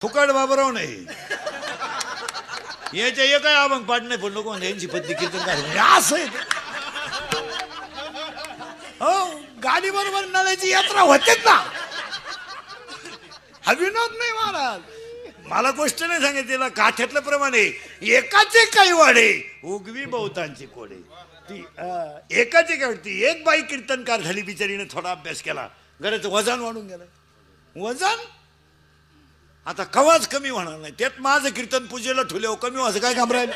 फुकट बाबराव नाही याच्या एक काय अभंग पाठ नाही पण नको यांची पत्नी कीर्तन काय असं आहे. हो गाडी बरोबर नळ्याची यात्रा होतेच ना. हा विनोद नाही महाराज. मला गोष्ट नाही सांगितलेला काठ्यातलं प्रमाणे एकाचे काही वाडे उगवी बहुतांची कोडे. ती एकाचे काय ती एक बाई कीर्तनकार झाली बिचारीने थोडा अभ्यास केला घराचं वजन वाढून गेलं. वजन आता कवाच कमी होणार नाही. त्यात माझं कीर्तन पूजेला ठेवले कमी व्हायचं काय काम राहिलं.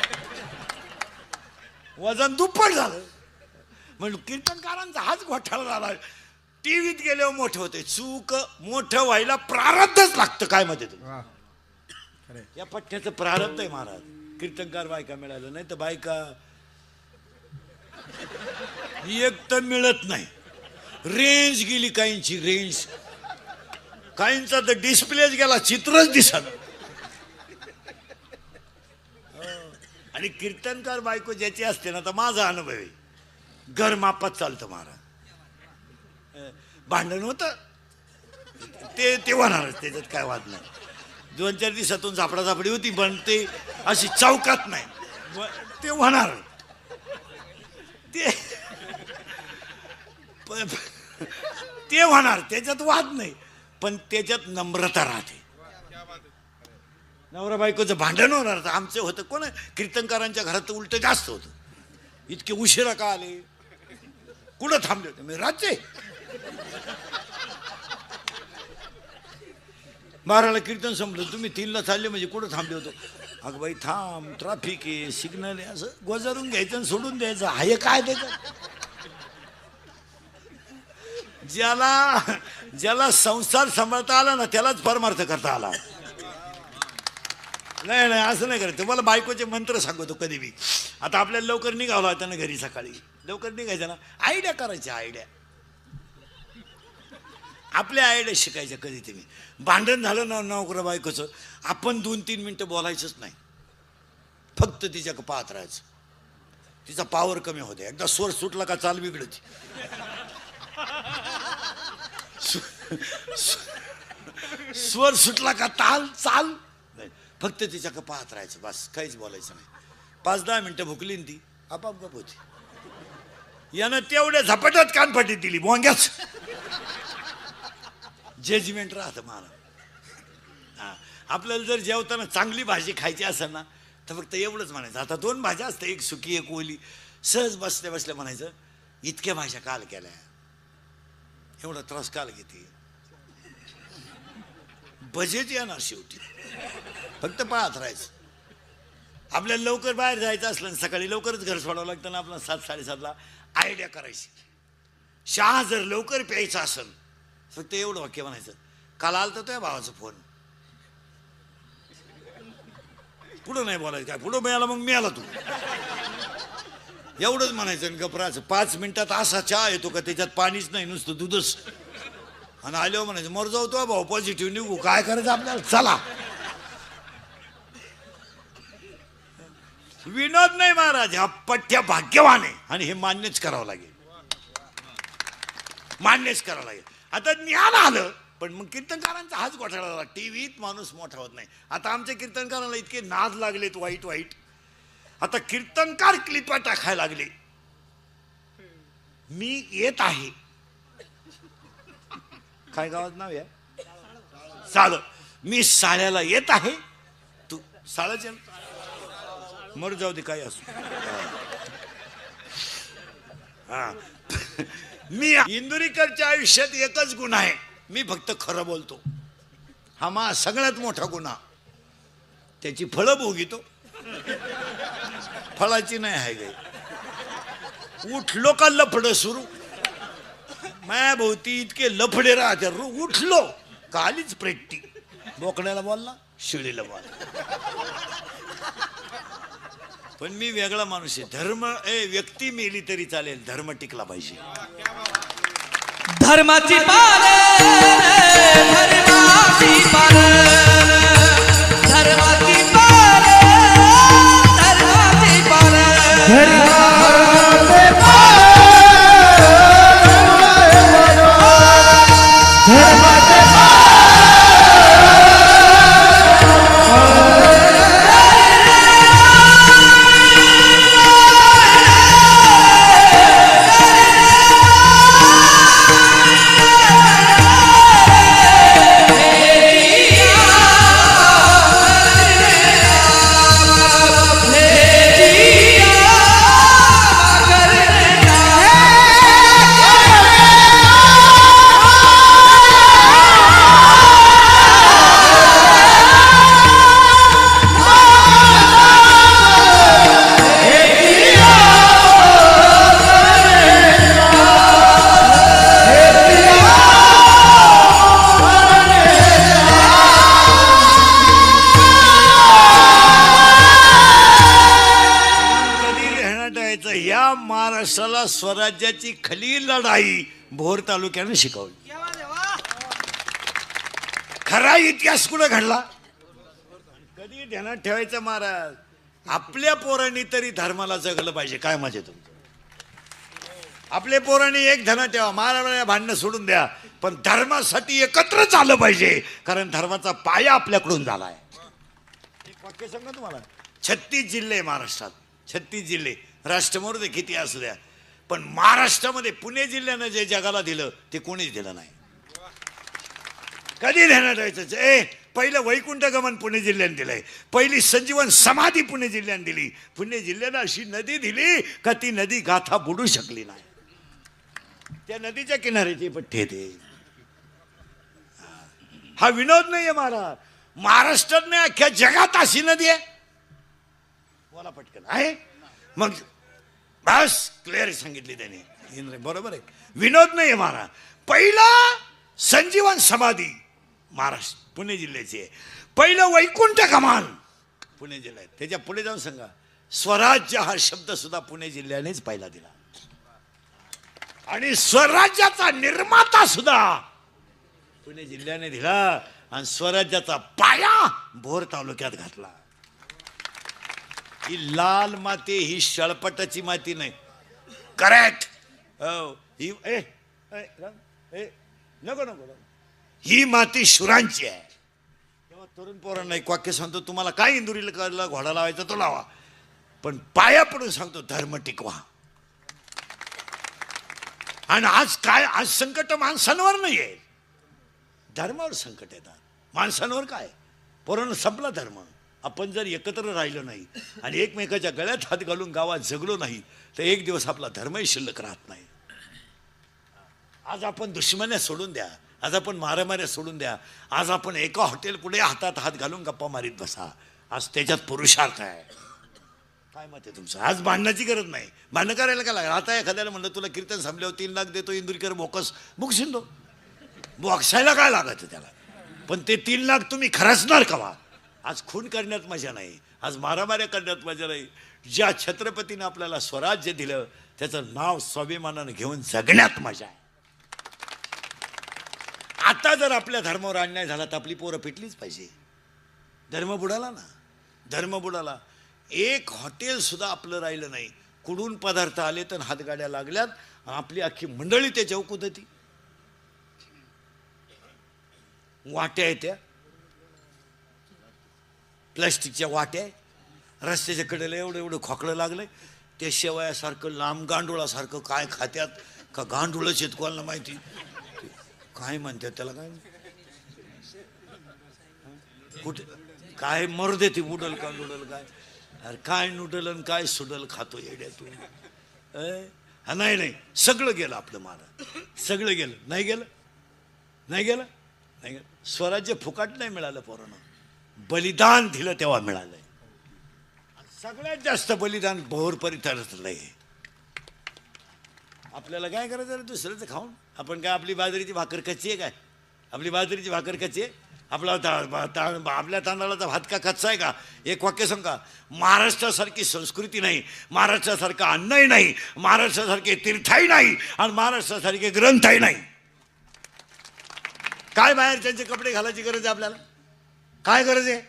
वजन दुप्पट झालं. म्हणून कीर्तनकारांचा हाच घोटाळा झाला. टीव्हीत गेल्यावर मोठं होते. चूक मोठं व्हायला प्रारब्धच लागतं काय मध्ये तुम्ही या पठ्ठ्याचं प्रारब्ध आहे महाराज. कीर्तनकार बायका मिळालं नाही तर बायका एक तर मिळत नाही. रेंज गेली काहींची रेंज. काहींचा तर डिस्प्लेच गेला चित्रच दिसत. आणि कीर्तनकार बायको ज्याची असते ना तर माझा अनुभव आहे घर मापात चालतं महाराज. भांडण होतं ते होणारच त्याच्यात काय वाद नाही. 2-4 दिवसातून झापडाझापडी होती पण ते अशी चौकात नाही ते होणार. ते होणार त्याच्यात वाद नाही पण त्याच्यात नम्रता राहते. नवरा बायकोचं भांडण होणार. आमचं होतं कोण कीर्तनकारांच्या घरात उलट जास्त होतं. इतके उशिरा का आले कुठं थांबले होते मी रात्री बाराला कीर्तन संपलं तुम्ही 3ला चालले म्हणजे कुठं थांबले होतो. अगं बाई थांब ट्रॅफिक आहे सिग्नल आहे असं गोजारून घ्यायचं आणि सोडून द्यायचं. हाय काय त्याचं ज्याला संसार सांभाळता आला ना त्यालाच परमार्थ करता आला. नाही नाही असं नाही करायचं. तुम्हाला बायकोचे मंत्र सांगतो कधी बी. आता आपल्याला लवकर निघावं लागतं ना घरी सकाळी लवकर निघायचं ना. आयडिया करायच्या आयडिया आपल्या आयडिया शिकायच्या. कधी तुम्ही भांडण झालं ना नोकरा बायकोचं आपण 2-3 मिनटं बोलायचंच नाही. फक्त तिच्याकडे पाहत राहायचं. तिचा पावर कमी होते. एकदा स्वर सुटला का चाल बिघडती. स्वर सुटला का ताल चाल फक्त तिच्याकडे पाहत राहायचं बस काहीच बोलायचं नाही. 5-10 मिनटं भुकली ती आपाप गप होती. यानं तेवढ्या झपाट्यात कानफाटीत दिली बोंग्याच. जजमेंट राहतं मला. हा आपल्याला जर जेवताना चांगली भाजी खायची असेल ना तर फक्त एवढंच म्हणायचं. आता 2 भाज्या असतात एक सुकी एक ओली. सहज बसल्या बसल्या म्हणायचं इतक्या भाज्या काल केल्या एवढा त्रास काल घेते. बजेट येणार शेवटी. फक्त पाहत राहायचं. आपल्याला लवकर बाहेर जायचं असलं सकाळी लवकरच घर सोडावं लागतं ना आपल्याला 7-7:30ला. आयडिया करायची. चहा जर लवकर प्यायचा असेल फक्त एवढं वाक्य म्हणायचं काल आलता तो या भावाचा फोन. पुढं नाही बोलायचं काय पुढं मिळाला मग मिळाला तू एवढंच म्हणायचं. गपराचं 5 मिनिटात असा चहा येतो का त्याच्यात पाणीच नाही नुसतं दूधच. आणि आल्यावर म्हणायचं मर जाऊ तो भाऊ पॉझिटिव्ह निघू काय करायचं आपल्याला चला. विनोद नाही महाराज. हा पठ्ठ्या भाग्यवान आहे आणि हे मान्यच करावं लागेल. मान्यच करावं लागेल. आता ज्ञान आलं पण मग कीर्तनकारांचा हाच घोटाळा झाला. टीव्हीत माणूस मोठा होत नाही. आता आमच्या कीर्तनकारांना इतके नाद लागलेत वाईट वाईट. आता कीर्तनकार क्लिपा टाकायला लागले. मी येत आहे काय गावात नाव आहे साळ. मी साळ्याला येत आहे. तू साळाचे मर जाऊ दे काय असो. हा मी इंदुरीकरच्या आयुष्यात एकच गुण आहे मी फक्त खरं बोलतो. हा मा सगळ्यात मोठा गुन्हा. त्याची फळं भोगितो फळाची नाही आहे गाई. उठलो का लफडं सुरू. माया भोवती इतके लफडे राहते. उठलो का आलीच प्रेट्टी. बोकड्याला बोलला शिळीला बोलला. पण मी वेगळा माणूस आहे. धर्म व्यक्ती मेली तरी चालेल धर्म टिकला पाहिजे. धर्माची पारे धर्माची पारे धर्माची पारे धर्माची पारे धर्माची महाराष्ट्राला स्वराज्याची खरी लढाई भोर तालुक्याने शिकवली. खरा इतिहास कुठं घडला? कधी ध्यानात ठेवायचं महाराज, आपल्या पोरांनी तरी धर्माला जगलं पाहिजे. काय मजे तुमचं? आपल्या पोरांनी एक ध्यानात ठेवा, महाराजांना भांडणं सोडून द्या, पण धर्मासाठी एकत्रच आलं पाहिजे, कारण धर्माचा पाया आपल्याकडून झालाय. एक वाक्य सांगा तुम्हाला, 36 जिल्हे महाराष्ट्रात, 36 जिल्हे, राष्ट्रमोर किती असू द्या, पण महाराष्ट्रामध्ये पुणे जिल्ह्यानं जे जगाला दिलं ते कोणीच दिलं नाही. कधी ध्यानात ठेवायचं, पहिलं वैकुंठ गमन पुणे जिल्ह्याने दिलंय, पहिली संजीवन समाधी पुणे जिल्ह्याने दिली. पुणे जिल्ह्यानं अशी नदी दिली का ती नदी गाथा बुडू शकली नाही. त्या नदीच्या किनाऱ्याची पठ्ठे ते. हा विनोद नाहीये महाराज, महाराष्ट्रात नाही अख्ख्या जगात अशी नदी आहे. बोला पटकन आहे. मग बस क्लिअर सांगितली त्याने, बरोबर आहे, विनोद नाहीये महाराज. पहिला संजीवन समाधी महाराष्ट्र पुणे जिल्ह्याची आहे, पहिलं वैकुंठ कमान पुणे जिल्ह्यात. त्याच्या पुढे जाऊन सांगा, स्वराज्य हा शब्द सुद्धा पुणे जिल्ह्यानेच पहिला दिला, आणि स्वराज्याचा निर्माता सुद्धा पुणे जिल्ह्याने दिला, आणि स्वराज्याचा पाया भोर तालुक्यात घातला. ही लाल माती, ही शळपटाची माती नाही. करेक्ट. ही नको नको, ही माती शुरांची आहे. तेव्हा तरुण पोरांना एक वाक्य सांगतो, तुम्हाला काय इंदुरीला घोडा लावायचा तो लावा, पण पाया पडून सांगतो धर्म टिकवा. आणि आज काय, आज संकट माणसांवर नाही आहे, धर्मावर संकट येतात. माणसांवर काय, पोरांना संपला धर्म. आपण जर एकत्र राहिलो नाही आणि एकमेकाच्या गळ्यात हात घालून गावात जगलो नाही तर एक दिवस आपला धर्मही शिल्लक राहत नाही. आज आपण दुश्मन्या सोडून द्या, आज आपण मारामाऱ्या सोडून द्या, आज आपण एका हॉटेल पुढे हातात हात घालून गप्पा मारीत बसा. आज त्याच्यात पुरुषार्थ आहे. काय मत आहे तुमचं? आज भांडण्याची गरज नाही, भांडण करायला काय लागलं. आता एखाद्याला म्हणलं तुला कीर्तन संपल्यावर 3 लाख देतो इंदुरीकर बोकस, बुकशील तो बॉक्सायला काय लागायचं त्याला. पण ते 3 लाख तुम्ही खर्चणार कवा? आज खून करण्यात मजा नाही, आज मारामाऱ्या करण्यात मजा नाही. ज्या छत्रपतीने आपल्याला स्वराज्य दिलं त्याचं नाव स्वाभिमानानं घेऊन जगण्यात मजा आहे. आता जर आपल्या धर्मावर अन्याय झाला तर आपली पोरं पिटलीच पाहिजे. धर्म बुडाला ना, धर्म बुडाला. एक हॉटेल सुद्धा आपलं राहिलं नाही. कुडून पदार्थ आले तर हातगाड्या लागल्यात, आपली अख्खी मंडळी त्याच्यावर कुदती. वाट्या आहेत त्या प्लास्टिकच्या वाट्या, रस्त्याच्या कडेला एवढं एवढं खोकलं लागलंय. ते शेवयासारखं लांब गांडुळासारखं काय खात्यात का गांडुळच येत कोणाला माहिती. काय म्हणतात त्याला, काय कुठे काय मरू दे, ती उडल का नूडल काय, अरे काय नूडल आणि काय सुडल खातो येड्यातून. हा नाही नाही, सगळं गेलं आपलं महाराज, सगळं गेलं. नाही गेलं, नाही गेलं, नाही गेलं. स्वराज्य फुकाट नाही मिळालं पोरांना, बलिदान दिलं तेव्हा मिळालंय. सगळ्यात जास्त बलिदान भोर परिसरातलंय. आपल्याला काय करायचं रे दुसऱ्याचं खाऊन? आपण काय आपली बाजरीची भाकर कच्ची आहे काय? आपली बाजरीची भाकर कच्ची आहे? आपला आपल्या तांदळाचा भात का कच्चा आहे का? एक वाक्य सांगा, महाराष्ट्रासारखी संस्कृती नाही, महाराष्ट्रासारखं अन्नही नाही, महाराष्ट्रासारखे तीर्थही नाही, आणि महाराष्ट्रासारखे ग्रंथही नाही. काय बाहेर त्यांचे कपडे घालायची गरज आहे आपल्याला? काय गरज आहे?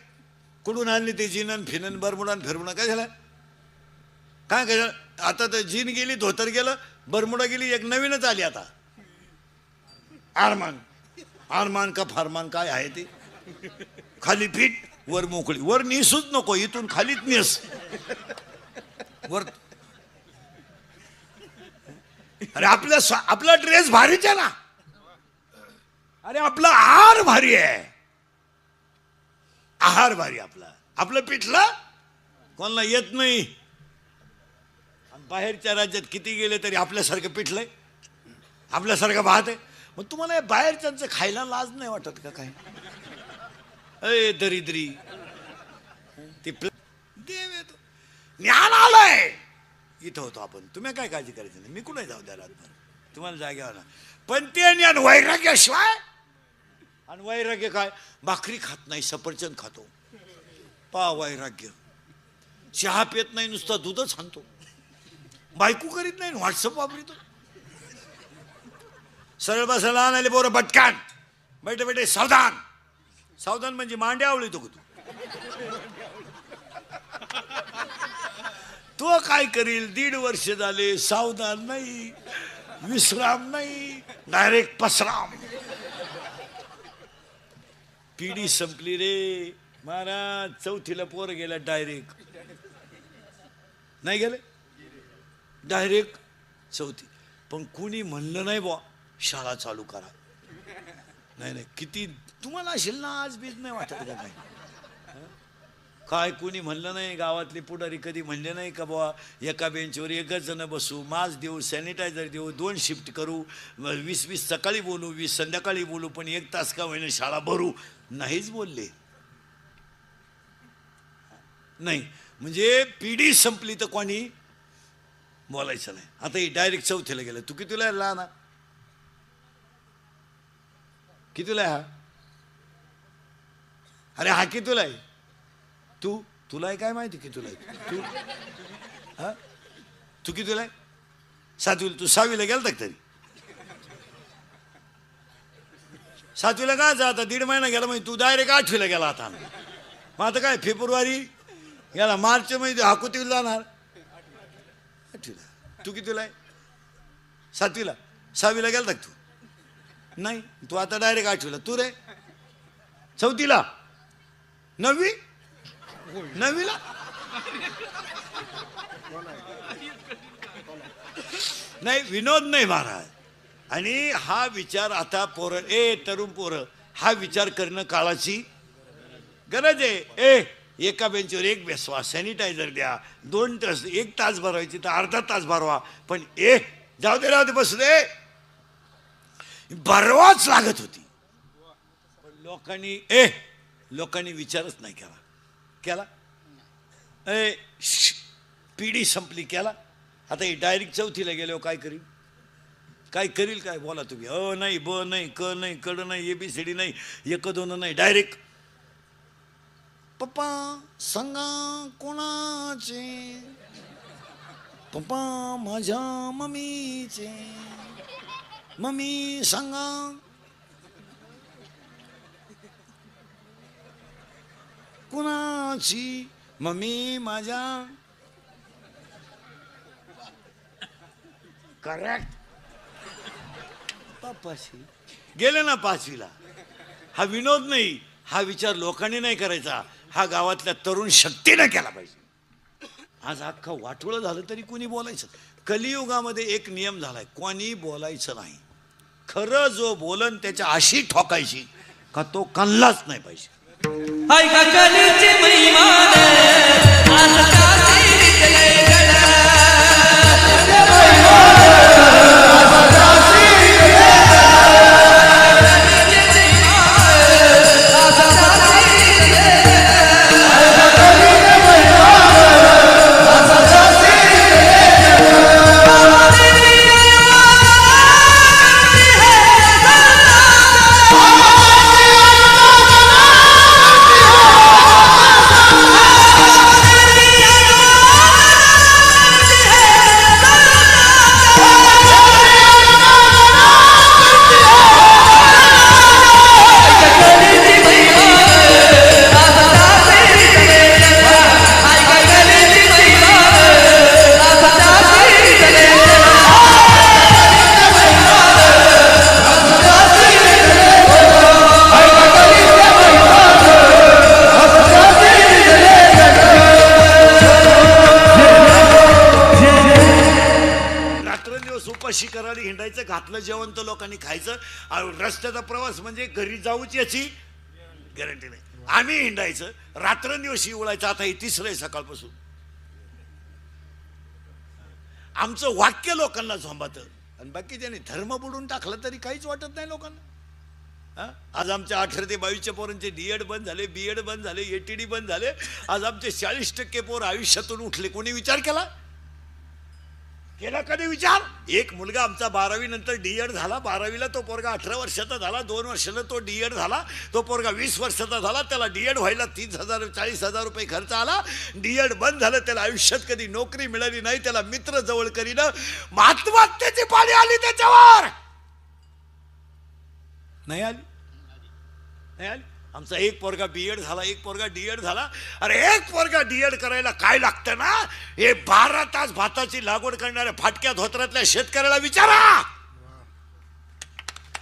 कुठून आणली ते जीनन फिनन बरमुडान फिरमुडा? काय झालं? काय काय आता तर जीन गेली, धोतर गेलं, बरमुडा गेली, एक नवीनच आली आता, आरमान. आरमान का फारमान काय आहे ते? खाली फिट वर मोकळी. वर निसूच नको, इथून खालीच निस वर. अरे आपला ड्रेस भारीच आहे ना, अरे आपला आहार भारी आहे, आहार भारी आपला. आपलं पिठलं कोणाला येत नाही. बाहेरच्या राज्यात किती गेले तरी आपल्यासारखं पिठलंय, आपल्यासारखं भात आहे. मग तुम्हाला बाहेरच्यांचं खायला लाज नाही वाटत का? काय अय दरिद्री ती देव येतो, ज्ञान आलंय, इथं होतो आपण. तुम्ही काय काळजी करायची नाही, मी कुठे जाऊ द्या रातभर, तुम्हाला जाग्यावर. पण ते ज्ञान वैराग्याशिवाय. आणि वैराग्य काय? भाकरी खात नाही, सफरचंद खातो. वैराग्य. चहा पेत नाही, नुसता दूधच आणतो. बायको करीत नाही व्हॉट्सअप वापरितो. सरळ बसायला आणायला पोरं बटकान बैठे बैठे सावधान. सावधान म्हणजे मांड्या आवळीतो का तो काय करील. 1.5 वर्ष झाले सावधान नाही, विश्राम नाही, डायरेक्ट पसराम. पिढी संपली रे महाराज. 4थीला पोर गेला डायरेक्ट. नाही गेले डायरेक्ट 4थी. पण कुणी म्हणलं नाही बुवा शाळा चालू करा. नाही नाही किती तुम्हाला असेल ना आज बीज नाही वाटत का काय. काय कोणी म्हणलं नाही. गावातले पुढारी कधी म्हणले नाही का बुवा एका बेंचवर 1च जण बसू, मास्क देऊ, सॅनिटायझर देऊ, 2 शिफ्ट करू, 20-20 सकाळी बोलू, 20 संध्याकाळी बोलू, पण 1 तास का होईना शाळा भरू. नाहीच बोलले. नाही म्हणजे पिढी संपली तर कोणी बोलायचं नाही. आता ही डायरेक्ट 4थीला गेलं. तू कितीला आहे लहान? कितीला आहे हा? अरे हा कितीला आहे? तुला आहे काय माहिती कितीला आहे तू? हा तू कितीला आहे? 7वीला. तू 6वीला गेलता का तरी? 7वीला काय आता 1.5 महिना गेला म्हणजे तू डायरेक्ट 8वीला गेला. आता मग आता काय फेब्रुवारी गेला, मार्च मध्ये हा कितीला जाणार? 8वीला. तू कितीला आहे? 7वीला. 6वीला गेलता का तू? नाही. तू आता डायरेक्ट 8वीला. तू रे 4थीला. 9वी 9वीला. नाही विनोद नाही महाराज. आणि हा विचार आता पोरं तरुण पोरं हा विचार करणं काळाची गरज आहे. एका बेंचवर 1 बसवा, सॅनिटायझर द्या, 2 तास 1 तास भरवायची तर अर्धा तास भरवा. पण जाऊ दे राहू दे बसू दे भरवाच लागत होती. पण लोकांनी विचारच नाही केला. पिढी संपली केला. आता ही डायरेक्ट 4थीला गेल्यावर काय करील काय बोला तुम्ही. नाही ब नाही क नाही कड नाही ABCD नाही 1 2 नाही डायरेक्ट पप्पा सांगा कोणाचे. पप्पा माझ्या मम्मीचे. मम्मी सांगा कुणाची. मम्मी माझ्या. करेक्ट. पप्पाशी. गेले ना 5वीला. हा विनोद नाही. हा विचार लोकांनी नाही करायचा. हा गावातल्या तरुण शक्तीने केला पाहिजे. आज अख्खा वाटोळं झालं तरी कोणी बोलायचं. कलियुगामध्ये एक नियम झालाय, कोणी बोलायचं नाही. खरं जो बोलन त्याच्या आशी ठोकायची का तो कल्लाच नाही पाहिजे. ऐका कलेची महिमा उपाशी करायला हिंडायचं. घातलं जेवण तर लोकांनी खायचं. रस्त्याचा प्रवास म्हणजे घरी जाऊच याची गॅरंटी नाही. आम्ही हिंडायचं रात्रंदिवस उळायचं. आता ही 3रं आहे सकाळपासून. आमचं वाक्य लोकांना झोंबातं आणि बाकी ज्यांनी धर्म बुडून टाकला तरी काहीच वाटत नाही लोकांना. आज आमच्या 18 ते 22च्या पोरांचे D.Ed बंद झाले, B.Ed बंद झाले, ATD बंद झाले. आज आमचे 40% पोर आयुष्यातून उठले. कोणी विचार केला केला कधी विचार? एक मुलगा आमचा 12वी नंतर डीएड झाला. 12वीला तो पोरगा 18 वर्षाचा झाला. 2 वर्षाला तो डीएड झाला. तो पोरगा 20 वर्षाचा झाला. त्याला डीएड व्हायला 30,000 40,000 रुपये खर्च आला. डीएड बंद झालं. त्याला आयुष्यात कधी नोकरी मिळाली नाही. त्याला मित्र जवळ करीनं आत्महत्येची पाळी आली त्याच्यावर. नाही आली, नाही आली. आमचा एक पोरगा बीएड झाला, एक पोरगा डीएड झाला. अरे एक पोरगा डीएड करायला काय लागतं ना, हे 12 तास भाताची लागवड करणाऱ्या फाटक्या धोत्रातल्या शेतकऱ्याला विचारा,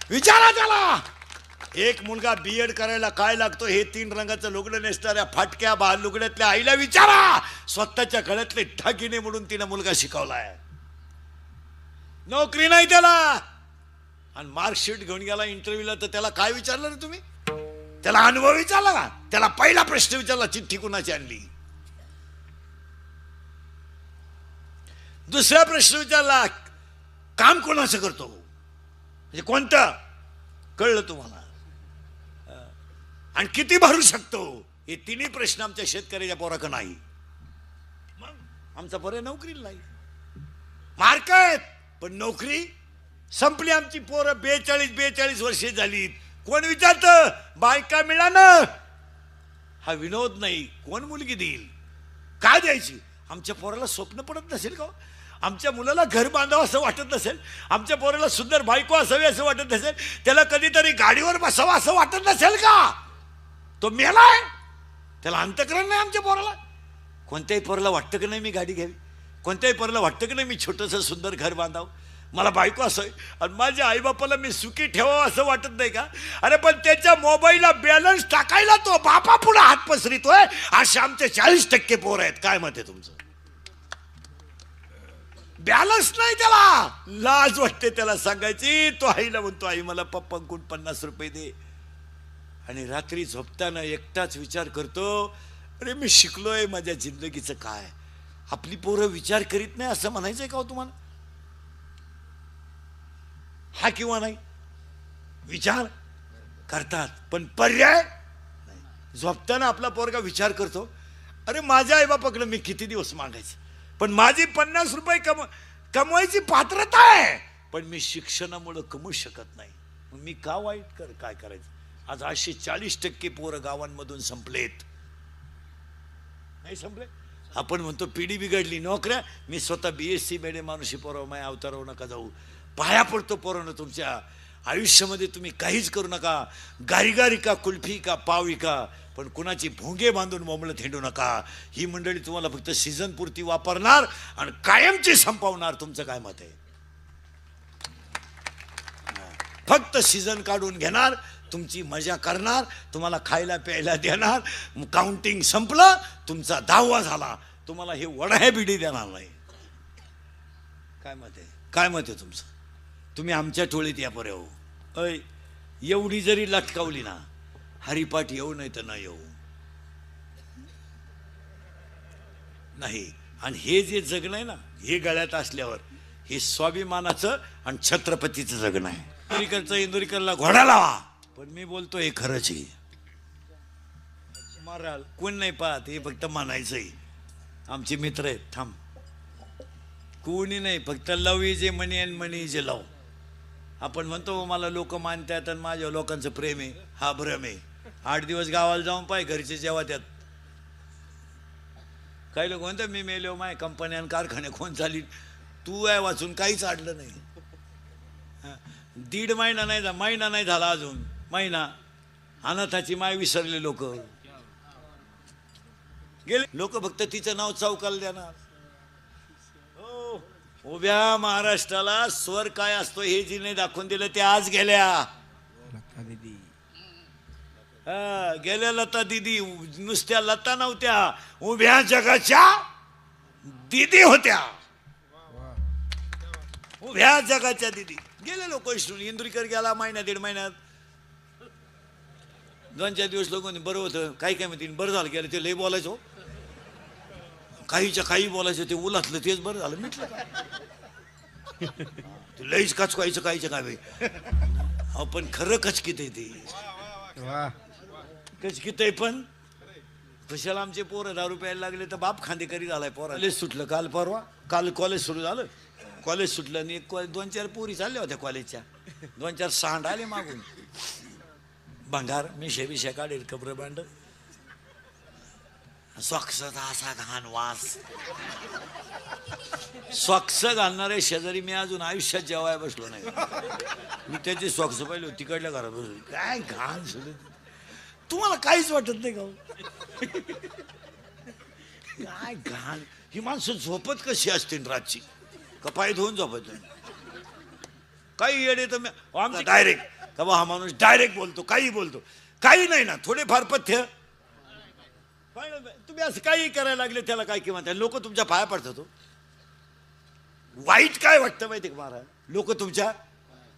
विचारा त्याला. एक मुलगा बीएड करायला काय लागतो हे 3 रंगाचं लुगडं नेसणाऱ्या फाटक्या लुगड्यातल्या आईला विचारा. स्वतःच्या गळ्यातले दागिने म्हणून तिनं मुलगा शिकवलाय. नोकरी नाही त्याला. आणि मार्कशीट घेऊन गेला इंटरव्ह्यूला, तर त्याला काय विचारलं रे तुम्ही? त्याला अनुभव विचारला का? त्याला पहिला प्रश्न विचारला, चिठ्ठी कुणाची आणली? दुसरा प्रश्न विचारला, काम कोणाचं करतो, म्हणजे कोणतं, कळलं तुम्हाला? आणि किती भरू शकतो? हे तिन्ही प्रश्न आमच्या शेतकऱ्याच्या पोराकडे नाही. मग आमचा पोरं नोकरीला नाही. मार्क आहेत पण नोकरी संपली. आमची पोरं 42 वर्षे झाली. कोण विचारतं? बायका मिळालं. हा विनोद नाही. कोण मुलगी देईल? काय द्यायची? आमच्या पोराला स्वप्न पडत नसेल का? आमच्या मुलाला घर बांधावं असं वाटत नसेल? आमच्या पोराला सुंदर बायको असावी असं वाटत नसेल? त्याला कधीतरी गाडीवर बसावं असं वाटत नसेल का? तो मेलाय. त्याला अंतकरण नाही आमच्या पोराला. कोणत्याही पोराला वाटतं की नाही मी गाडी घ्यावी? कोणत्याही पोराला वाटतं की नाही मी छोटंसं सुंदर घर बांधावं, मला बायको असावी आणि माझ्या आईबापाला मी सुखी ठेवावं असं वाटत नाही का? अरे पण त्याच्या मोबाईलला बॅलन्स टाकायला तो बापा पुढे हात पसरितोय. असे आमचे 40% पोर आहेत. काय मत आहे तुमचं? बॅलन्स नाही त्याला. लाज वाटते त्याला सांगायची. तो आईला म्हणतो, आई मला पप्पांकडून 50 रुपये दे. आणि रात्री झोपताना एकटाच विचार करतो, अरे मी शिकलोय, माझ्या जिंदगीचं काय? आपली पोरं विचार करीत नाही असं म्हणायचंय का हो तुम्हाला? हा किंवा नाही? विचार करतात पण पर्याय नाही. झोपताना आपला पोरगा विचार करतो, अरे माझ्या आईबापाकडे मी किती दिवस मागायचं, पण माझी 50 रुपये कमवायची पात्रता आहे, पण मी शिक्षणामुळे कमवू शकत नाही. मग मी का वाईट काय करायचं? आज 40% पोरं गावांमधून संपलेत. नाही संपले? आपण म्हणतो पिढी बिघडली, नोकऱ्या. मी स्वतः BSc मेडे मानुषी पोराव माय अवताराव नका जाऊ. पाया पडतो पोरांनो, तुमच्या आयुष्यामध्ये तुम्ही काहीच करू नका. गारीगारी का, कुल्फी का, पावी का, पण कुणाची भोंगे बांधून बोंबलत हिंडू नका. ही मंडळी तुम्हाला फक्त सीझन पुरती वापरणार आणि कायमची संपवणार. तुमचं काय मत आहे? फक्त सीझन काढून घेणार, तुमची मजा करणार, तुम्हाला खायला प्यायला देणार. काउंटिंग संपलं, तुमचा 10वा झाला, तुम्हाला हे वडाहे बिडी देणार नाही. काय मत आहे? काय मत आहे तुमचं? तुम्ही आमच्या टोळीत या पर्या हो. अय एवढी जरी लटकावली ना, हरिपाठ येऊ नाही तर न येऊ नाही. आणि हे जे जगणं आहे ना, हे गळ्यात असल्यावर हे स्वाभिमानाचं आणि छत्रपतीचं जगणं आहे. इंदुरीकरला घोडा लावा, पण मी बोलतो हे खरंच आहे. माराल कोण नाही पाहत, हे फक्त म्हणायचंय. आमचे मित्र आहेत, थांब, कोणी नाही, फक्त love is a money and money is a love. आपण म्हणतो मला लोक मानतात आणि माझ्या लोकांचं प्रेम आहे. हा भ्रम आहे. 8 दिवस गावाला जाऊन पाय, घरचे जेव्हा त्यात काही लोक म्हणतात मी मेलो, माय कंपन्या आणि कारखाने कोण झाली. तू आहे वाचून काहीच अडलं नाही. 1.5 महिना नाही, महिना नाही झाला अजून, महिना. अनाथाची माय विसरले लोक गेले. लोक फक्त तिचं नाव चौकाला देणार. उभ्या महाराष्ट्राला स्वर काय असतो हे जिने दाखवून दिलं ते आज गेल्या. गेल्या लता दिदी नुसत्या लता नव्हत्या, उभ्या जगाच्या दिदी होत्या. उभ्या जगाच्या दिदी गेले लोक. इंदुरीकर गेला महिना 1.5 महिन्यात. 2-4 दिवस लोक बरं होतं, काही काय म्हणतील बरं झालं गेलं. ते लय बोलायचो, काहीच्या काही बोलायचं, ते उलातलं तेच बरं झालं, मिटलं का? ते लईच कचकायचं काहीच्या काय. पण खरं कचकित आहे ते, कचकित आहे. पण कशाला आमचे पोरं 10 रुपयाला लागले तर बाप खांदेकरी झालाय. पोराले सुटलं काल परवा, काल कॉलेज सुरू झालं. कॉलेज सुटलं आणि 2-4 पोरी चालल्या होत्या कॉलेजच्या. 2-4 सांड आले मागून. भंगार मिशे बिशे काढेल कबर बांड स्वक्षता असा घाण वास. स्वक्ष घालणारे शेजारी मी अजून आयुष्यात जेवाय बसलो नाही. मी त्याची स्वक्ष पाहिलो तिकडल्या घरात बसलो. काय घाण सुद्धा तुम्हाला काहीच वाटत नाही का? काय घाण. ही माणसं झोपत कशी असतील रातची? कपाई धुवून झोपत काही येडे तर आमचा डायरेक्ट का बा हा माणूस डायरेक्ट बोलतो, काही बोलतो. काही नाही ना थोडेफार पथ्य. तुम्ही असं काही करायला लागले त्याला काय किंमत आहे? लोक तुमच्या पाया पडतात. वाईट काय वाटतं माहिती का महाराज? लोक तुमच्या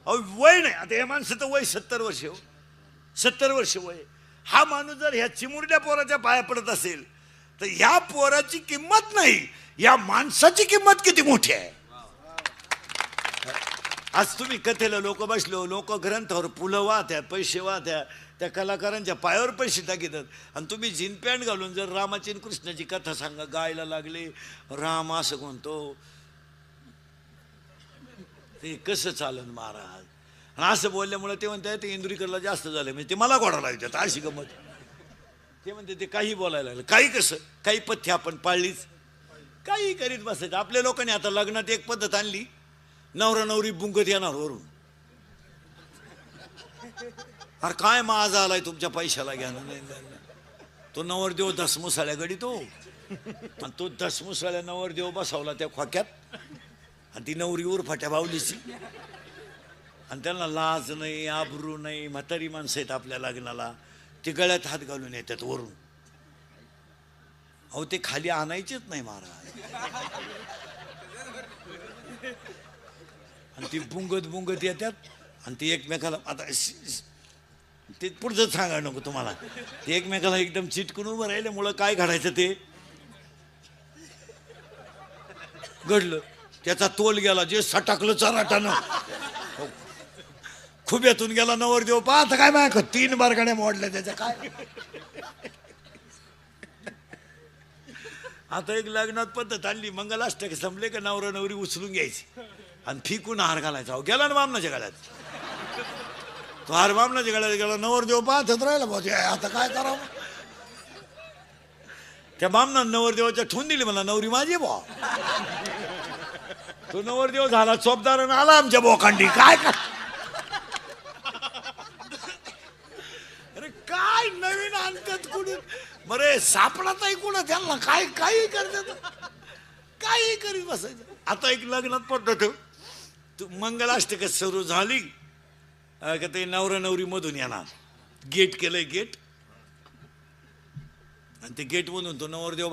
वय नाही. आता हे माणसं तर वय 70 वर्ष हो. 70 वर्ष वय. हा माणूस जर ह्या चिमुरड्या पोराच्या पाया पडत असेल तर ह्या पोराची किंमत नाही, या माणसाची किंमत किती मोठी आहे. आज तुम्ही कथेला लोक बसलो, लोक ग्रंथावर पुलं वाहत्या, पैसे वाहत्या, त्या कलाकारांच्या पायावर पैसे टाकतात. आणि तुम्ही जीन पॅन्ट घालून जर रामाची आणि कृष्णाची कथा सांगा गायला लागले, राम असं म्हणतो, ते कसं चालन महाराज? आणि असं बोलल्यामुळे ते म्हणतात ते इंदुरीकरला जास्त झाले, म्हणजे ते मला गोडा लागतात. अशी गमत. ते म्हणते ते काही बोलायला लागलं. काही कसं काही पथ्य आपण पाळलीच, काही करीत बसायचं. आपल्या लोकांनी आता लग्नात एक पद्धत आणली, नवरा नवरी बुंगत येणार वरून. अरे काय माझा आलाय तुमच्या पैशाला घ्या. तो नवरदेव दसमुसाळ्या गडी तो, आणि तो दसमुसाळ्या नवरदेव बसवला त्या खोक्यात, आणि ती नवरी उरफाट्या बावलीची, आणि त्यांना लाज नाही, आबरू नाही. म्हातारी माणसं आहेत आपल्या लग्नाला, ते गळ्यात हात घालून येतात वरून. अहो ते खाली आणायचेच नाही महाराज. आणि ती बुंगत येतात, आणि ती एकमेकाला आता ते पुढचं सांगा नको तुम्हाला. ते एकमेकाला एकदम चिटकून उभं राहिल्यामुळं काय घडायचं ते घडलं. त्याचा तोल गेला, जे सटाकलं चराटानं खुब्यातून गेला नवरदेव. पाहता काय माय 3 बारगाड्या मोडल्या त्याच्या. काय आता एक लग्नात पद्धत आणली, मंगलाष्टक संपले का नवरा नवरी उचलून घ्यायची आणि फिकून हार घालायचा. गेला ना बामणाच्या गळ्यात. तो हार बामणाच्या गळ्यात गेला, नवरदेव पाहतच राहिला. भाऊ आता काय करावं? त्या बामणा नवरदेवाच्या ठेवून दिली, मला नवरी माझी बा. तो नवरदेव झाला चोपदार आणि आला आमच्या बोकांडी. काय अरे काय नवीन आणतात कुणी? बरे सापडताही कुणा त्यांना काय काही करतात, काही करीत बसायचं. आता एक लग्नात पडतो तू मंगलाष्टक सुरू झाली का ते नवरा नवरी मधून येणार. गेट केलंय गेट, आणि ते गेट मधून तो नवरदेव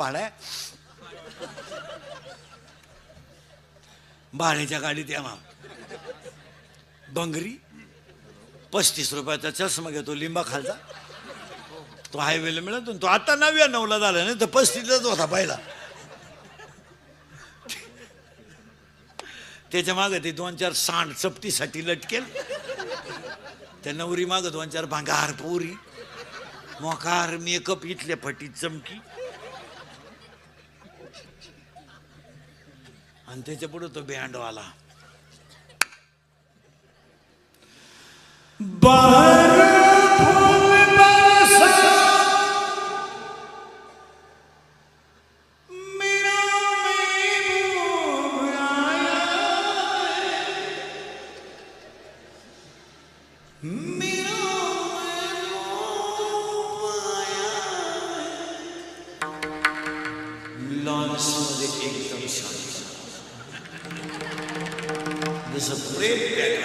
भाड्याच्या गाडीत येणार. बंगरी 35 रुपयाचा चष्मा घेतो लिंबा खालचा. तो हायवेला मिळत, तो आता 99ला झाला नाही तर 35लाच होता पहिला. त्याच्या मागे ते 2-4 सांड चपटीसाठी लटकेल. त्या नवरी माग 2-4 भांगार पोरी, मोकार मेकअप, इथल्या फटी चमकी, आणि त्याच्या पुढे तो बँडवाला. एकदम शांत जसं प्रेम प्यायचं.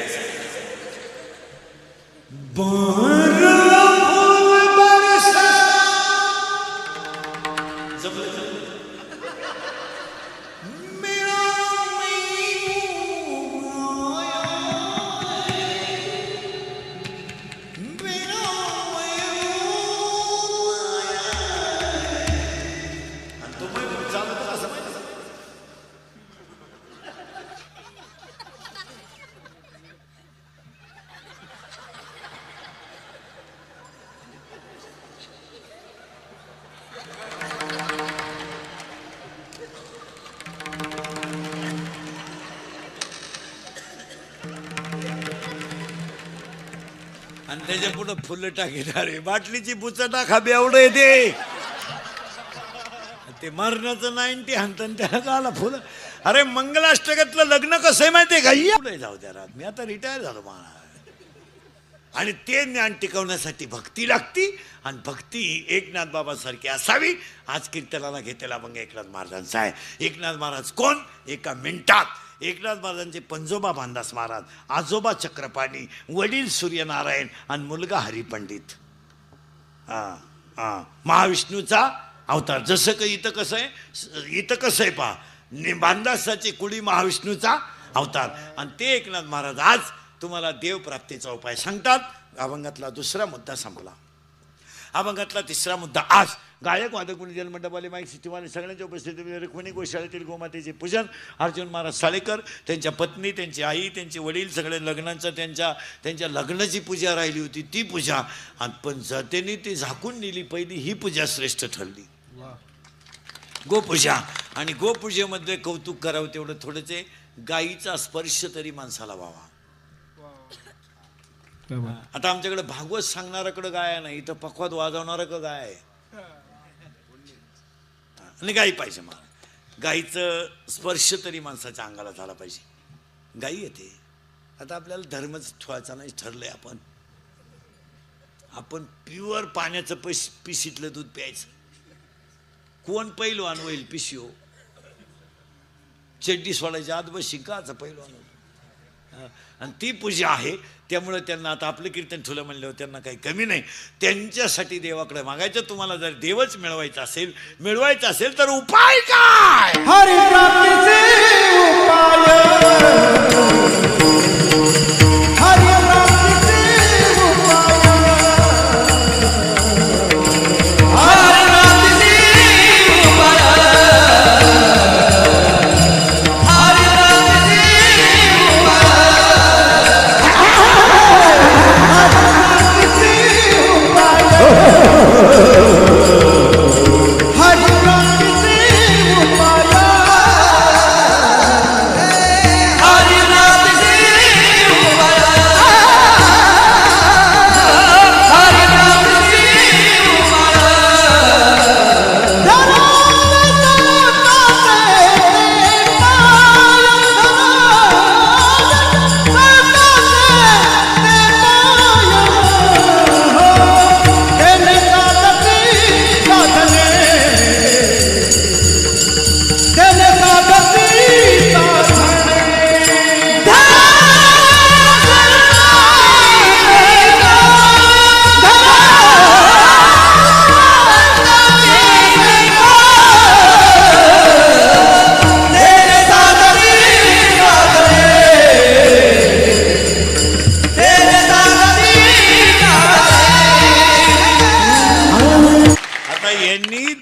आणि त्याच्या पुढं फुलं टाकेल बाटलीची बुचा टाका एवढं येते ते मरणाचं 90 हाणतं त्याला झाला फुलं. अरे मंगलाष्टकातलं लग्न कसं आहे माहितीये का पुढे जाऊ द्या रात मी आता रिटायर झालो महाराज. आणि ते ज्ञान टिकवण्यासाठी भक्ती लागती आणि भक्ती एकनाथ बाबासारखी असावी. आज कीर्तनाला घेतलेला मग एकनाथ महाराजांचा आहे. एकनाथ महाराज कोण? एका मिनिटात एकनाथ महाराजांचे पंजोबा भानदास महाराज, आजोबा चक्रपाणी, वडील सूर्यनारायण आणि मुलगा हरिपंडित. महाविष्णूचा अवतार. जसं काही इथं कसं आहे पहा भानदासाची कुडी महाविष्णूचा अवतार. आणि ते एकनाथ महाराज आज तुम्हाला देवप्राप्तीचा उपाय सांगतात. अभंगातला दुसरा मुद्दा संपला. अभंगातला तिसरा मुद्दा आज गायक वादक मुनी जन्मंडपाले माईक सिटीवाले सगळ्यांच्या उपस्थितीमध्ये रुक्मिणी गोशाळेतील गोमातेचे पूजन अर्जुन महाराज साळेकर, त्यांच्या पत्नी, त्यांची आई, त्यांचे वडील सगळे लग्नांचं त्यांच्या लग्नाची पूजा राहिली होती ती पूजा. आणि पण जतेने ती झाकून नेली पहिली ही पूजा श्रेष्ठ ठरली गोपूजा. आणि गोपूजेमध्ये कौतुक करावं तेवढं थोडंचे गायीचा स्पर्श तरी माणसाला व्हावा. आता आमच्याकडे भागवत सांगणाऱ्याकडे गाय नाही, इथं पखवाद वाजवणाऱ्याकडे गाय आहे आणि गाई पाहिजे. मला गाईचं स्पर्श तरी माणसाच्या अंगाला झाला पाहिजे. गाई येते. आता आपल्याला धर्मच ठेवायचा नाही ठरलंय. आपण प्युअर पाण्याचं पिशीतलं दूध प्यायचं. कोण पैलवान होईल पिशिओ चड्डी सोडायच्या आत बस शिकायचं पैलवान. आणि ती पूजा आहे त्यामुळे त्यांना आता आपलं कीर्तन ठुलं म्हणल्यावर त्यांना काही कमी नाही. त्यांच्यासाठी देवाकडे मागायचं. तुम्हाला जर देवच मिळवायचा असेल तर उपाय काय? हरिप्राप्तीचे उपाय, हरिप्राप्तीचे उपाय,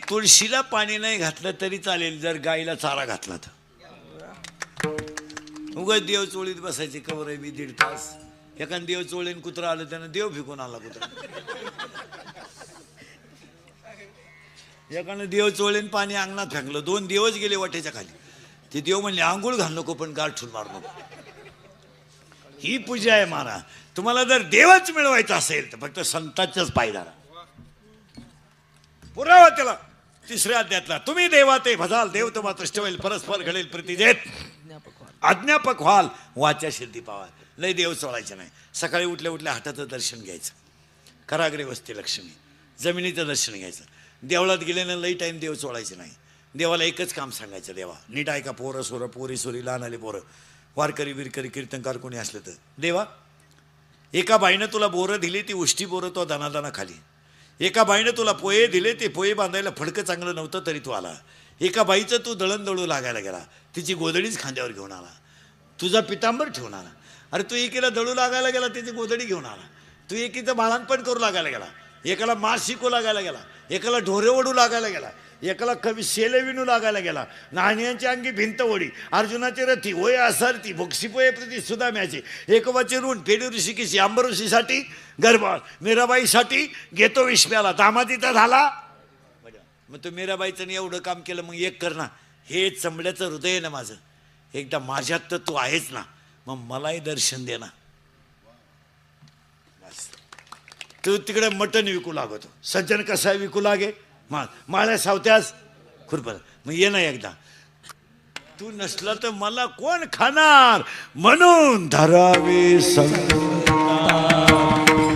तुळशीला पाणी नाही घातलं तरी चालेल जर गाईला चारा घातला तर. उगाच देव चोळीत बसायची कवर आहे मी 1.5 तास. एखाद देव चोळीन कुत्रा आलं त्यानं देव फेकून आला कुत्रा. एकानं देव चोळीन पाणी अंगणात फेकलं. 2 दिवस गेले वाटेच्या खाली. ते देव म्हणले आंघोळ घाल नको पण गारठून मार नको. ही पूजा आहे महाराज. तुम्हाला जर देवच मिळवायचा असेल तर फक्त संतांच्याच पाय धरा. पुरावा त्याला 3ऱ्या अध्यायातला. तुम्ही देवाते भजाल देव तुम्हा तृष्ट होईल परस्पर घडेल प्रतिजेत अज्ञापक व्हाल वाचा सिद्धी पावाल. लय देव चोळायचे नाही. सकाळी उठल्या उठल्या हाताचं दर्शन घ्यायचं. कराग्रे वसते लक्ष्मी जमिनीचं दर्शन घ्यायचं. देवळात गेल्यानं लई टाईम देव चोळायचे नाही. देवाला एकच काम सांगायचं. देवा नीट ऐका पोरं सोरं पोरी सोरी लहान आले पोरं वारकरी बिरकरी कीर्तनकार कोणी असलं तर. देवा एका बाईनं तुला बोरं दिली ती उष्टी बोरं तो दानादाना खाली. एका बाईनं तुला पोहे दिले ते पोहे बांधायला फडकं चांगलं नव्हतं तरी तू आला. एका बाईचं तू दळणदळू लागायला गेला तिची गोदडीच खांद्यावर घेऊन आला. तुझा पितांबर ठेवून आला. अरे तू एकीला दळू लागायला गेला त्याची गोदडी घेऊन आला. तू एकीचं बाळणपण करू लागायला गेला. एकाला मास शिकू लागायला गेला. एकाला ढोरे ओढू लागायला गेला. एकाला कवी शेले विणू लागायला गेला. नाण्यांची अंगी भिंत ओढी. अर्जुनाची रथी होय असरती भोक्षिपोये प्रति सुदाम्याची. एकवाचे ऋण पेडी ऋषिकेशी आंब ऋषीसाठी गरबाळ मीराबाईसाठी घेतो विश्व्याला. दामादीचा झाला. मग तू मीराबाईचं एवढं काम केलं मग एक कर ना. हे चमड्याचं हृदय आहे ना माझं. एकदा माझ्यात तर तू आहेच ना मग मलाही दर्शन दे ना. तू तिकडे मटण विकू लागतो. सज्जन कसा विकू लागे माळ्या सावत्यास खुरपर. मग ये ना एकदा. तू नसला तर मला कोण खाणार, म्हणून धरावे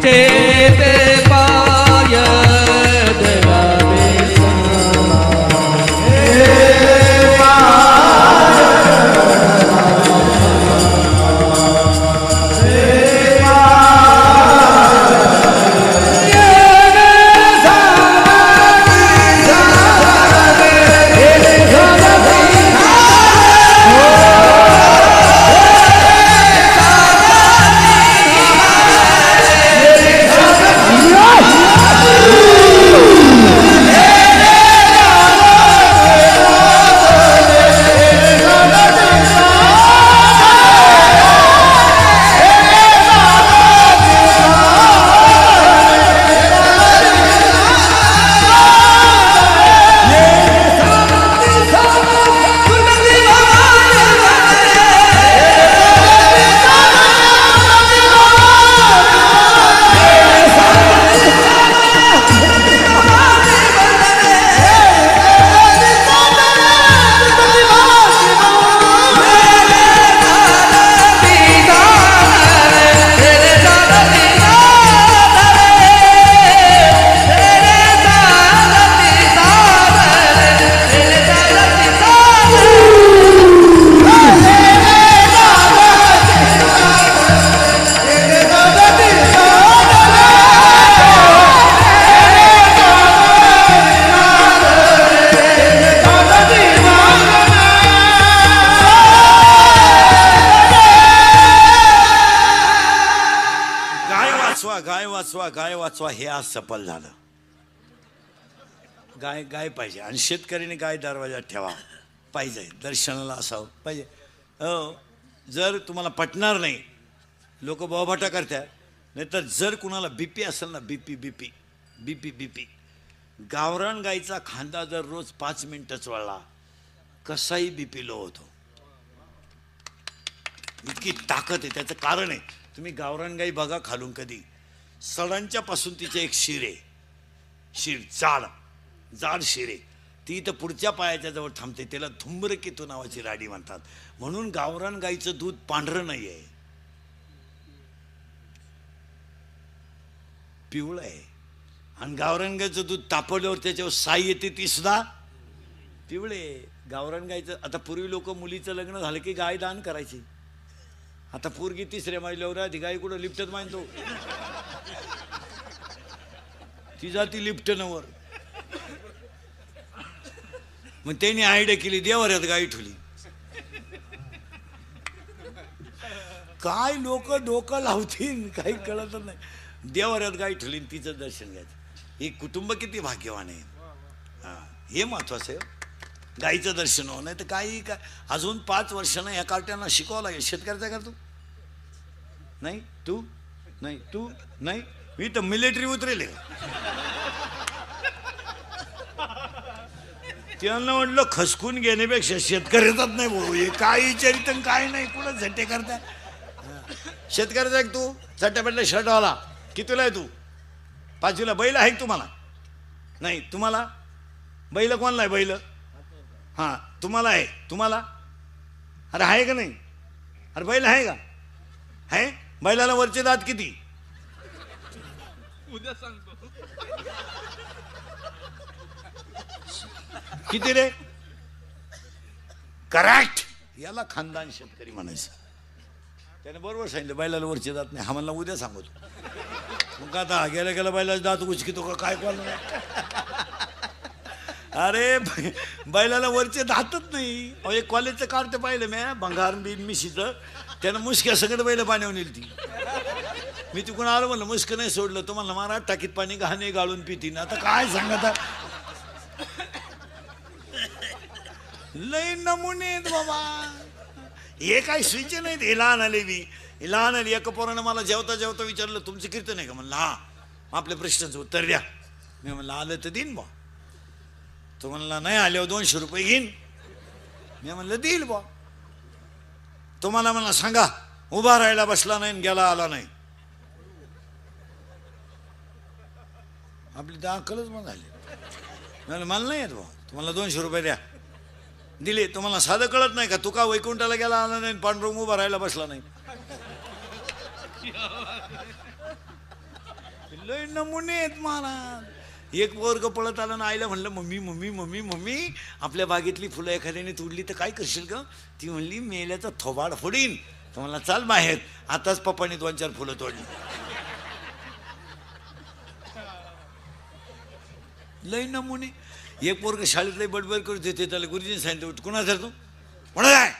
चेते पाय धरावे गाय वाचवा हे आज सफल झालं. गाय गाय पाहिजे आणि शेतकऱ्याने गाय दरवाजात ठेवा पाहिजे, दर्शनाला असावं पाहिजे. जर तुम्हाला पटणार नाही, लोक बोभाटा करतात, नाहीतर जर कुणाला बीपी असेल ना, बीपी बीपी बीपी बीपी गावरान गाईचा खांदा जर रोज 5 मिनिटच वळला, कसाही बीपी लो होतो. इतकी ताकद आहे. त्याचं कारण आहे, तुम्ही गावरान गाई बघा खालून कधी, सडांच्या पासून तिचे एक शिर जाड जाड शिर आहे, ती तर पुढच्या पायाच्या जवळ थांबते. त्याला धुम्रकेतू नावाची राडी म्हणतात. म्हणून गावरान गाईचं दूध पांढरं नाही आहे, पिवळं आहे. आणि गावरान गाईचं दूध तापवल्यावर त्याच्यावर साई येते, ती सुद्धा पिवळे. गावरान गाईचं आता पूर्वी लोक मुलीचं लग्न झालं की गाय दान करायची. आता पोरगी 3ऱ्या माजल्यावर आधी गाय कुठं लिफ्टत मानतो, ती जाती लिफ्टनवर. मग त्यांनी आयडिया केली, देवाऱ्यात गाय ठेवली. काय लोक डोकं लावतील काही कळतच नाही. देवाऱ्यात गाय ठेवली, तिचं दर्शन घ्यायचं. हे कुटुंब किती भाग्यवान आहे. हे महत्वाचं आहे. गाईचं दर्शन हो, नाही तर काही काय अजून 5 वर्षानं या कार्ट्यांना शिकवावं लागेल. शेतकऱ्याचा का तू नाही, तू नाही, तू नाही, मी तर मिलिटरी उतरेल. त्यांना म्हटलं खसकून घेण्यापेक्षा शेतकऱ्याचाच नाही बोलू. हे काय चरित्र काय नाही, कुठं झटे करताय. शेतकऱ्याचा एक तू चट्ट्यापट्ट्या शर्टवाला कितीला आहे तू? 5वीला. बैल आहे तुम्हाला? नाही. तुम्हाला बैल कोणला आहे? बैल हां तुम्हाला आहे. तुम्हाला अरे आहे का नाही? अरे बैल आहे का? आहे. बैलाला वरचे दात किती? उद्या सांगतो. किती रे? करेक्ट. याला खानदान शेतकरी म्हणायचं. त्याने बरोबर सांगितलं, बैलाला वरचे दात नाही. हा म्हणला उद्या सांगतो. मग आता गेल्या गेला बैलाचे दात उचकितो का काय कोण? अरे बैलाला वरचे दातच नाही. अहो एक कॉलेजचं कार्ड पाहिलं मी, भंगार बिन मिशीचं. त्यानं मुसक्या सगळं बैल पाण्यावर नेली ती. मी तिकडून आलो, म्हणलं मुस्क नाही सोडलं. तो म्हणलं मारा टाकीत पाणी घाणे गाळून पितीन. आता काय सांगता, लय नमुने बाबा. हे काय स्विच नाहीत. हे लहान आले मी, लहान आली. एका पोरानं मला जेवता जेवता विचारलं, तुमचं कीर्तन आहे का? म्हणलं हा. आपल्या प्रश्नाचं उत्तर द्या. मी म्हणलं आलं तर देईन बा. तो म्हणला नाही, आल्यावर 200 रुपये घेईन. मी म्हणलं देईल बा. तो मला म्हणला सांगा, उभा राहायला बसला नाही, गेला आला नाही. आपली तर अक्कलच मग झाली. मला नाही येत भाऊ, तुम्हाला 200 रुपये द्या. दिले. तुम्हाला साधं कळत नाही का? तुका वैकुंठाला गेला आला नाही, पांडुरंग उभा राहायला बसला नाही. लय नमुने आहेत महाराज. एक वर्ग पळत आला ना, आईला म्हणलं मम्मी मम्मी मम्मी मम्मी आपल्या बागेतली फुलं एखाद्याने तोडली तर काय करशील का? ती म्हणली मेल्याचा थोबाड फोडीन. तर मला चाल बाहेर. आताच पप्पाने 2-4 फुलं तोडली. लय नमुने. एक पोरग शाळेत लय बडबड करत होते, त्याला गुरुजीने सांगितलं कोणाचा तू? कोणाचा आहे?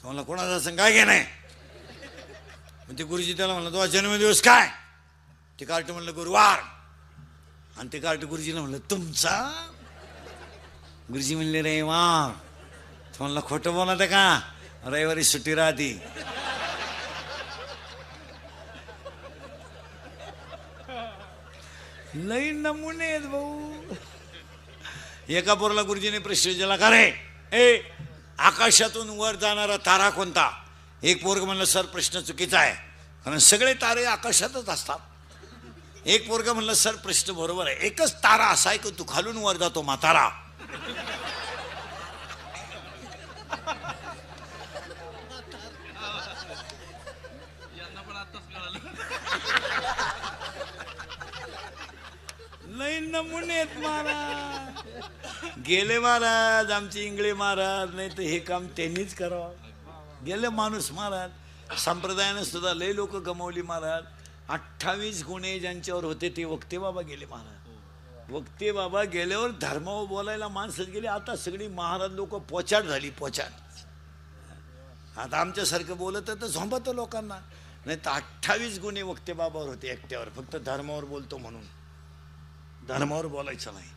मला कोणाचा सांग काय घे नाही. मग ते गुरुजी त्याला म्हणलं तो जन्मदिवस काय? ते कार्ट म्हणलं गुरुवार. आणि ते कार्ट गुरुजीला म्हणलं तुमचा? गुरुजी म्हणले रविवार. तो म्हणलं खोटं बोलत का? रविवारी सुट्टी राहते. लई नमुने आहेत भाऊ. एका पोराला गुरुजीने प्रश्न विचारला का रे ए आकाशातून वर जाणारा तारा कोणता? एक पोरग म्हणलं सर प्रश्न चुकीचा आहे, कारण सगळे तारे आकाशातच असतात. एक पोरग म्हणलं सर प्रश्न बरोबर आहे, एकच तारा असा आहे की तू खालून वर जातो म्हातारा. लई नमुने आहेत महाराज. गेले महाराज आमचे इंगळे महाराज, नाही तर हे काम त्यांनीच करावं. गेले माणूस महाराज. संप्रदायानं सुद्धा लय लोक गमावली महाराज. 28 गुन्हे ज्यांच्यावर होते ते वक्ते बाबा गेले महाराज. वक्ते बाबा गेल्यावर धर्मावर बोलायला माणसं गेली. आता सगळी महाराज लोक पोचाट झाली. पोचाट. आता आमच्यासारखं बोलत तर झोंबत लोकांना. नाही तर 28 गुन्हे वक्ते बाबावर होते एकट्यावर, फक्त धर्मावर बोलतो म्हणून. धर्मावर बोलायचं नाही.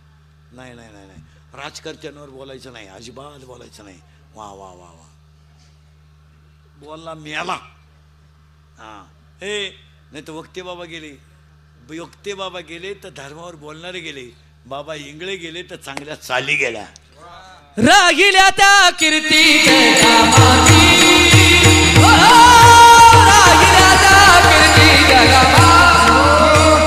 नाही नाही नाही नाही राजकारत्यांवर बोलायचं नाही, अजिबात बोलायचं नाही. वा वा वा वा बोलला मिळाला. हां हे नाही तर वक्ते बाबा गेले. वक्ते बाबा गेले तर धर्मावर बोलणारे गेले. बाबा इंगळे गेले तर चांगल्या चाली गेल्या. राहिल्या त्या कीर्ती